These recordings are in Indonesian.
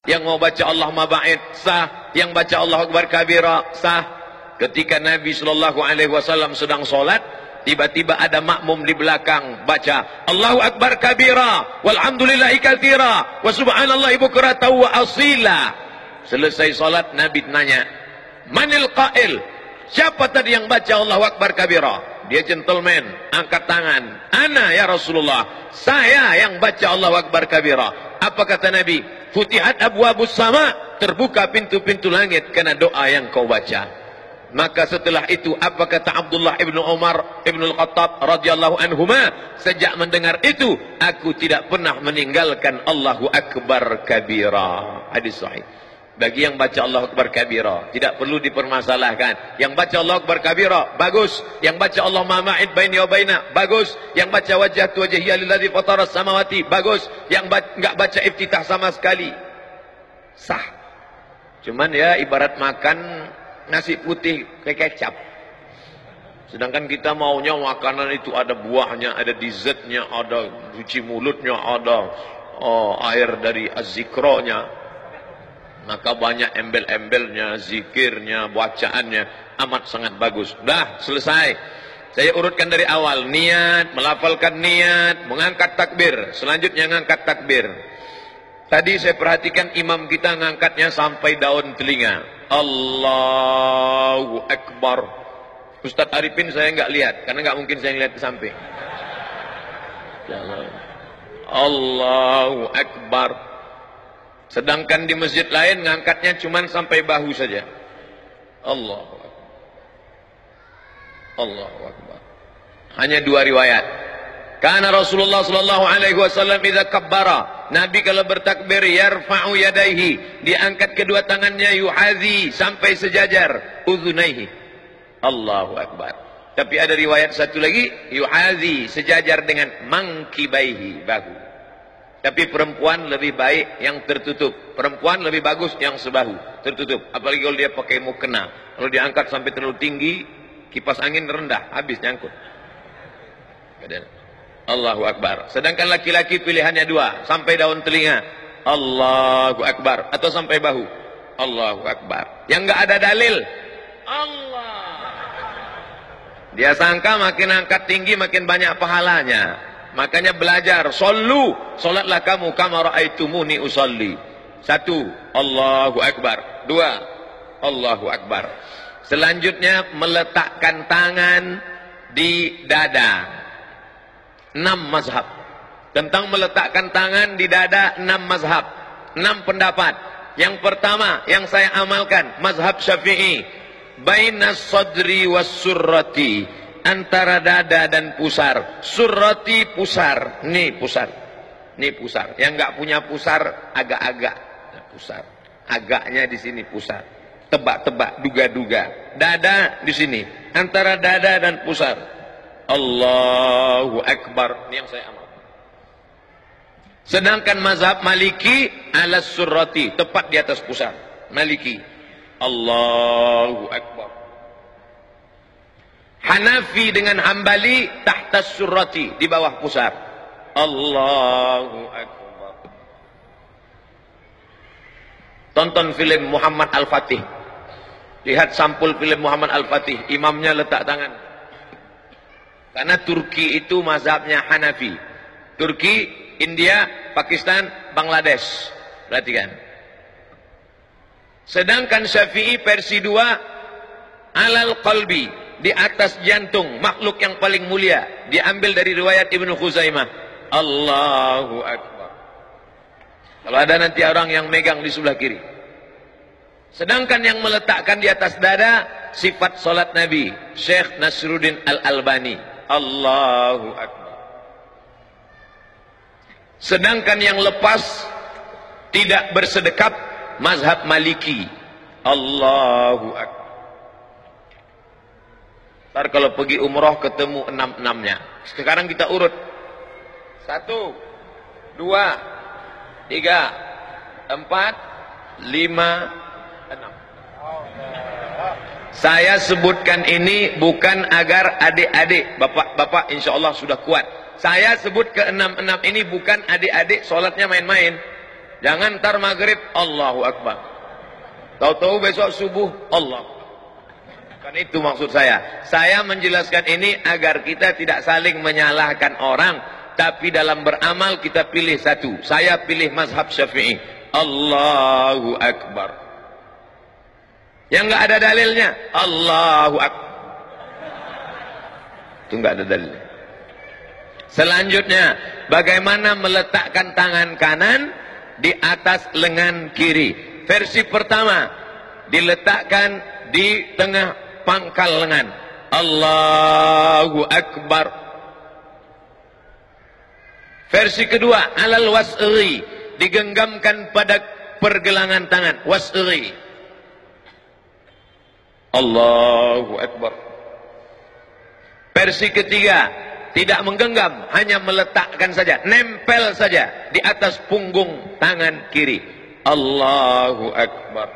Yang mau baca Allahumma ba'id sah, yang baca Allahu Akbar kabira sah. Ketika Nabi SAW sedang sholat, tiba-tiba ada makmum di belakang baca Allahu Akbar kabira walhamdulillahi katsira wa subhanallahi bukratan wa asila. Selesai sholat, Nabi nanya, manil qail, siapa tadi yang baca Allahu Akbar kabira? Dia gentleman, angkat tangan, ana ya Rasulullah, saya yang baca Allahu Akbar kabira. Apa kata Nabi? Futihat abwabus sama, terbuka pintu-pintu langit karena doa yang kau baca. Maka setelah itu apa kata Abdullah ibnu Umar ibnu Al-Khattab radhiyallahu anhuma? Sejak mendengar itu, aku tidak pernah meninggalkan Allahu Akbar kabira. Hadis sahih. Bagi yang baca Allahu Akbar kabira, tidak perlu dipermasalahkan. Yang baca Allahu Akbar kabira, bagus. Yang baca Allahumma ma'id baini wa baina, bagus. Yang baca wajhatu wajhiya lilladzi fatara samawati, bagus. Yang enggak baca iftitah sama sekali, sah. Cuman ya ibarat makan nasi putih kayak kecap. Sedangkan kita maunya makanan itu ada buahnya, ada dessertnya, ada cuci mulutnya, ada air dari az-zikronya. Maka banyak embel-embelnya, zikirnya, bacaannya, amat sangat bagus. Dah selesai. Saya urutkan dari awal. Niat, melafalkan niat, mengangkat takbir. Selanjutnya mengangkat takbir. Tadi saya perhatikan imam kita ngangkatnya sampai daun telinga. Allahu Akbar. Ustadz Arifin saya nggak lihat, karena nggak mungkin saya ngeliat ke samping. Allahu Akbar. Sedangkan di masjid lain ngangkatnya cuma sampai bahu saja. Allahu Akbar. Allahu Akbar. Hanya dua riwayat. Karena Rasulullah sallallahu alaihi wasallam idza kabbara, Nabi kalau bertakbir yarfa'u yadayhi, diangkat kedua tangannya yuhazi sampai sejajar udhunaihi. Allahu Akbar. Tapi ada riwayat satu lagi yuhazi sejajar dengan mangkibaihi, bahu. Tapi perempuan lebih baik yang tertutup. Perempuan lebih bagus yang sebahu, tertutup. Apalagi kalau dia pakai mukena. Kalau diangkat sampai terlalu tinggi, kipas angin rendah, habis nyangkut. Allahu Akbar. Sedangkan laki-laki pilihannya dua, sampai daun telinga, Allahu Akbar, atau sampai bahu, Allahu Akbar. Yang enggak ada dalil, Allah. Dia sangka makin angkat tinggi makin banyak pahalanya. Makanya belajar, sallu, salatlah kamu kama raaitumuni usalli. Satu, Allahu Akbar. Dua, Allahu Akbar. Selanjutnya meletakkan tangan di dada. 6 mazhab. Tentang meletakkan tangan di dada 6 mazhab. 6 pendapat. Yang pertama yang saya amalkan, mazhab Syafi'i. Bainas sadri was surrati. Antara dada dan pusar. Surrati pusar. Nih pusar. Nih pusar. Yang enggak punya pusar agak-agak. Pusar. Agaknya di sini pusar. Tebak-tebak, duga-duga. Dada di sini. Antara dada dan pusar. Allahu Akbar. Ini yang saya amal. Sedangkan mazhab Maliki ala surrati, tepat di atas pusar. Maliki. Allahu Akbar. Hanafi dengan Hambali tahtas surrati, di bawah pusar. Allahu Akbar. Tonton film Muhammad Al-Fatih. Lihat sampul film Muhammad Al-Fatih. Imamnya letak tangan. Karena Turki itu mazhabnya Hanafi. Turki, India, Pakistan, Bangladesh. Perhatikan. Sedangkan Syafi'i versi 2 alal qalbi, di atas jantung, makhluk yang paling mulia. Diambil dari riwayat Ibnu Khuzaimah. Allahu Akbar. Kalau ada nanti orang yang megang di sebelah kiri. Sedangkan yang meletakkan di atas dada, sifat salat Nabi, Syekh Nasruddin Al-Albani. Allahu Akbar. Sedangkan yang lepas, tidak bersedekap, mazhab Maliki. Allahu Akbar. Ntar kalau pergi umroh ketemu 6-6-nya. Sekarang kita urut. 1, 2, 3, 4, 5, 6. Saya sebutkan ini bukan agar adik-adik, bapak-bapak insya Allah sudah kuat. Saya sebut ke 6-6 ini bukan adik-adik sholatnya main-main. Jangan ntar maghrib Allahu Akbar, tahu-tahu besok subuh Allah. Kan itu maksud saya. Saya menjelaskan ini agar kita tidak saling menyalahkan orang, tapi dalam beramal kita pilih satu. Saya pilih mazhab Syafi'i, Allahu Akbar. Yang nggak ada dalilnya Allahu Akbar, itu nggak ada dalilnya. Selanjutnya, bagaimana meletakkan tangan kanan di atas lengan kiri. Versi pertama, diletakkan di tengah pangkal lengan, Allahu Akbar. Versi kedua, alal wasri, digenggamkan pada pergelangan tangan, wasri, Allahu Akbar. Versi ketiga, tidak menggenggam, hanya meletakkan saja, nempel saja di atas punggung tangan kiri, Allahu Akbar.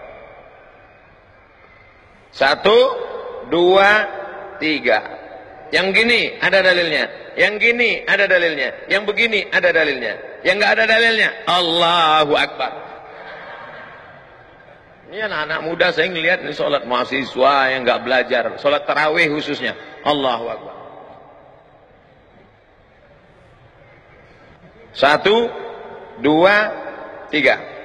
1, 2, 3. Yang gini ada dalilnya, yang gini ada dalilnya, yang begini ada dalilnya, yang nggak ada dalilnya Allahu Akbar. Ini anak-anak muda saya ngelihat ini sholat mahasiswa yang nggak belajar, sholat tarawih khususnya, Allahu Akbar. 1, 2, 3.